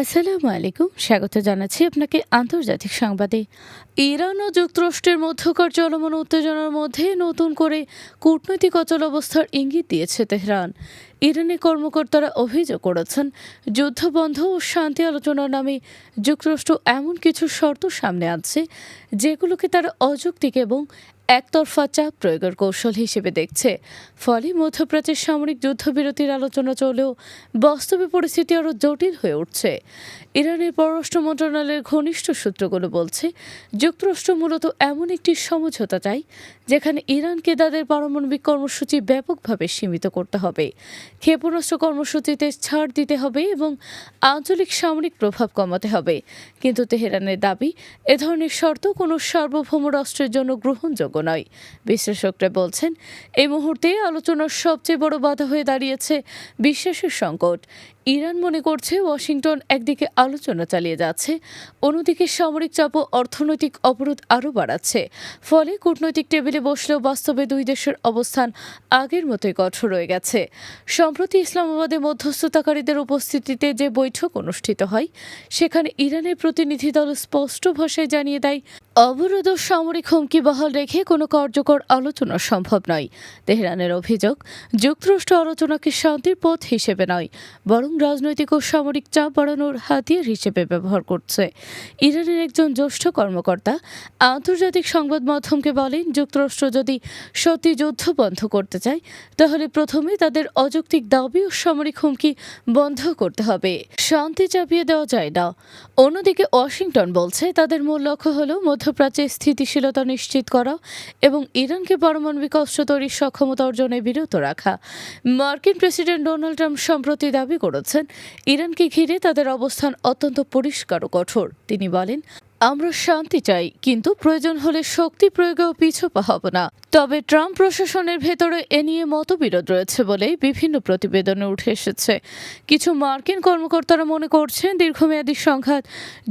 আসসালামু আলাইকুম, স্বাগত জানাচ্ছি আপনাকে আন্তর্জাতিক সংবাদে। ইরান ও যুক্তরাষ্ট্রের মধ্যকার চলমান উত্তেজনার মধ্যে নতুন করে কূটনৈতিক অচল অবস্থার ইঙ্গিত দিয়েছে তেহরান। ইরানের কর্মকর্তারা অভিযোগ করেছেন, যুদ্ধবন্ধ ও শান্তি আলোচনার নামে যুক্তরাষ্ট্র এমন কিছু শর্ত সামনে আনছে যেগুলোকে তারা অযৌক্তিক এবং একতরফা চাপ প্রয়োগের কৌশল হিসেবে দেখছে। ফলে মধ্যপ্রাচ্যের সামরিক যুদ্ধবিরতির আলোচনা চলেও বাস্তবে পরিস্থিতি আরও জটিল হয়ে উঠছে। ইরানের পররাষ্ট্র মন্ত্রণালয়ের ঘনিষ্ঠ সূত্রগুলো বলছে, যুক্তরাষ্ট্র মূলত এমন একটি সমঝোতা চায় যেখানে ইরানকে তাদের পারমাণবিক কর্মসূচি ব্যাপকভাবে সীমিত করতে হবে, ক্ষেপণাস্ত্র কর্মসূচিতে ছাড় দিতে হবে এবং আঞ্চলিক সামরিক প্রভাব কমাতে হবে। কিন্তু তেহরানের দাবি, এ ধরনের শর্ত কোনো সার্বভৌম রাষ্ট্রের জন্য গ্রহণযোগ্য নয়। বিশ্লেষকরা বলছেন, এই মুহূর্তে আলোচনার সবচেয়ে বড় বাধা হয়ে দাঁড়িয়েছে বিশ্বাসের সংকট। ইরান মনে করছে ওয়াশিংটন একদিকে আলোচনা চালিয়ে যাচ্ছে, অন্যদিকে সামরিক চাপ ও অর্থনৈতিক অবরোধ আরও বাড়াচ্ছে। ফলে কূটনৈতিক টেবিলে বসলেও বাস্তবে দুই দেশের অবস্থান আগের মতোই কঠোর রয়ে গেছে। সম্প্রতি ইসলামাবাদে মধ্যস্থতাকারীদের উপস্থিতিতে যে বৈঠক অনুষ্ঠিত হয়, সেখানে ইরানের প্রতিনিধি দল স্পষ্ট ভাষায় জানিয়ে দেয়, অবরোধ ও সামরিক হুমকি বহাল রেখে কোনো কার্যকর আলোচনা সম্ভব নয়। তেহরানের অভিযোগ, যুক্তরাষ্ট্র আলোচনাকে শান্তির পথ হিসেবে নয়, বরং রাজনৈতিক ও সামরিক চাপ বাড়ানোর হাতিয়ার হিসেবে ব্যবহার করছে। ইরানের একজন জ্যেষ্ঠ কর্মকর্তা আন্তর্জাতিক সংবাদ মাধ্যমকে বলেন, যুক্তরাষ্ট্র যদি সত্যি যুদ্ধ বন্ধ করতে চায়, তাহলে প্রথমে তাদের অযৌক্তিক দাবি ও সামরিক হুমকি বন্ধ করতে হবে, শান্তি চাপিয়ে দেওয়া যায় না। অন্যদিকে ওয়াশিংটন বলছে, তাদের মূল লক্ষ্য হল মধ্যপ্রাচ্যে স্থিতিশীলতা নিশ্চিত করা এবং ইরানকে পারমাণবিক অস্ত্র তৈরির সক্ষমতা অর্জনে বিরত রাখা। মার্কিন প্রেসিডেন্ট ডোনাল্ড ট্রাম্প সম্প্রতি দাবি করেছেন, ইরানকে ঘিরে তাদের অবস্থান অত্যন্ত পরিষ্কার ও কঠোর। তিনি বলেন, আমরা শান্তি চাই, কিন্তু প্রয়োজন হলে শক্তি প্রয়োগেও পিছপা হব না। তবে ট্রাম্প প্রশাসনের ভেতরে এ নিয়ে মতবিরোধ রয়েছে বলেই বিভিন্ন প্রতিবেদনে উঠে এসেছে। কিছু মার্কিন কর্মকর্তারা মনে করছেন, দীর্ঘমেয়াদী সংঘাত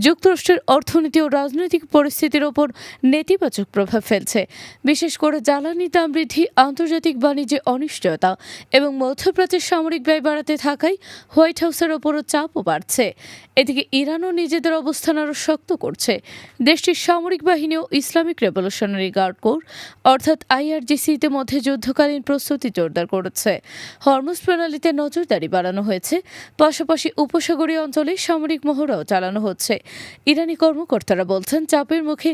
যুক্তরাষ্ট্রের অর্থনীতি ও রাজনৈতিক পরিস্থিতির ওপর নেতিবাচক প্রভাব ফেলছে, বিশেষ করে জ্বালানি দাম বৃদ্ধি, আন্তর্জাতিক বাণিজ্যে অনিশ্চয়তা এবং মধ্যপ্রাচ্যের সামরিক ব্যয় বাড়াতে থাকায় হোয়াইট হাউসের ওপরও চাপও বাড়ছে। এদিকে ইরানও নিজেদের অবস্থান আরও শক্ত করছে। দেশটির সামরিক বাহিনী ও ইসলামিক রেভলিউশনারি গার্ড কোর অর্থাৎ IRGC ইতিমধ্যে যুদ্ধকালীন প্রস্তুতি জোরদার করেছে। হরমুজ প্রণালীতে নজরদারি বাড়ানো হয়েছে, পাশাপাশি উপসাগরীয় অঞ্চলে সামরিক মহড়াও চালানো হচ্ছে। ইরানি কর্মকর্তারা বলছেন, চাপের মুখে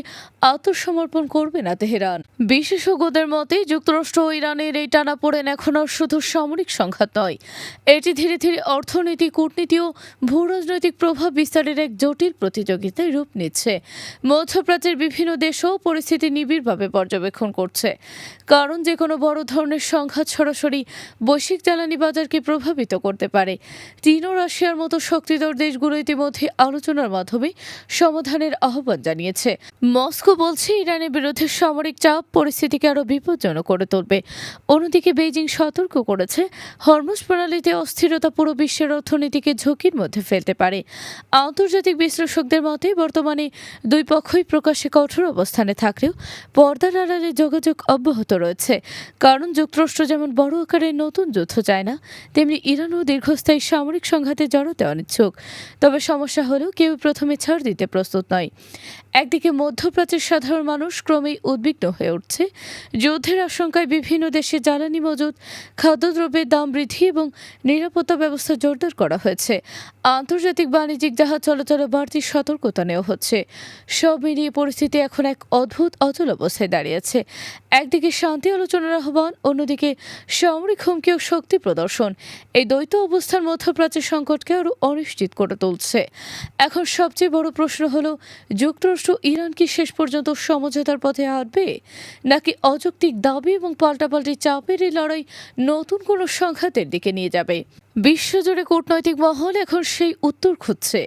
আত্মসমর্পণ করবে না তেহরান। বিশেষজ্ঞদের মতে, যুক্তরাষ্ট্র ও ইরানের এই টানাপোড়েন এখন আর শুধু সামরিক সংঘাত নয়, এটি ধীরে ধীরে অর্থনীতি, কূটনীতি ও ভূরাজনৈতিক প্রভাব বিস্তারের এক জটিল প্রতিযোগিতায় রূপ নিচ্ছে। মধ্যপ্রাচ্যের বিভিন্ন দেশও পরিস্থিতি নিবিড়ভাবে পর্যবেক্ষণ করছে, কারণ যে কোনো বড় ধরনের সংঘাত সরাসরি বৈশ্বিক জ্বালানি বাজারকে প্রভাবিত করতে পারে। চীন ও রাশিয়ার মতো শক্তিধর দেশগুলো ইতিমধ্যে আলোচনার মাধ্যমে সমাধানের আহ্বান জানিয়েছে। মস্কো বলছে, ইরানের বিরুদ্ধে সামরিক চাপ পরিস্থিতিকে আরও বিপজ্জনক করে তুলবে। অন্যদিকে বেইজিং সতর্ক করেছে, হরমুজ প্রণালীতে অস্থিরতা পুরো বিশ্বের অর্থনীতিকে ঝুঁকির মধ্যে ফেলতে পারে। আন্তর্জাতিক বিশ্লেষকদের মতে, বর্তমানে দুই পক্ষই প্রকাশ্যে কঠোর অবস্থানে থাকলেও পর্দার আড়ালে যোগাযোগ অব্যাহত রয়েছে। কারণ যুক্তরাষ্ট্র যেমন বড় আকারের নতুন যুদ্ধ চায় না, তেমনি ইরানও দীর্ঘস্থায়ী সামরিক সংঘাতে জড়াতে অনিচ্ছুক। তবে সমস্যা হলেও কেউ প্রথমে ছাড় দিতে প্রস্তুত নয়। একদিকে মধ্যপ্রাচ্যের সাধারণ মানুষ ক্রমেই উদ্বিগ্ন হয়ে উঠছে। যুদ্ধের আশঙ্কায় বিভিন্ন দেশে জ্বালানি মজুত, খাদ্যদ্রব্যের দাম বৃদ্ধি এবং নিরাপত্তা ব্যবস্থা জোরদার করা হয়েছে। আন্তর্জাতিক বাণিজ্যিক জাহাজ চলাচলে বাড়তি সতর্কতা নেওয়া হচ্ছে। সব মিলিয়ে পরিস্থিতি এখন এক অদ্ভুত অচল অবস্থায় দাঁড়িয়েছে। একদিকে শান্তি আলোচনার আহ্বান, অন্যদিকে সামরিক হুমকি ও শক্তি প্রদর্শন। এই দ্বৈত অবস্থার মধ্যপ্রাচ্যের সংকটকে আরও অনিশ্চিত করে তুলছে। এখন সবচেয়ে বড় প্রশ্ন হলো, যুক্তরাষ্ট্র ইরান কি শেষ পর্যন্ত সমঝোতার পথে হাঁটবে, নাকি অযৌক্তিক দাবি এবং পাল্টাপাল্টি চাপের এই লড়াই নতুন কোনো সংঘাতের দিকে নিয়ে যাবে? বিশ্বজুড়ে কূটনৈতিক মহল এখন সেই উত্তর খুঁজছে।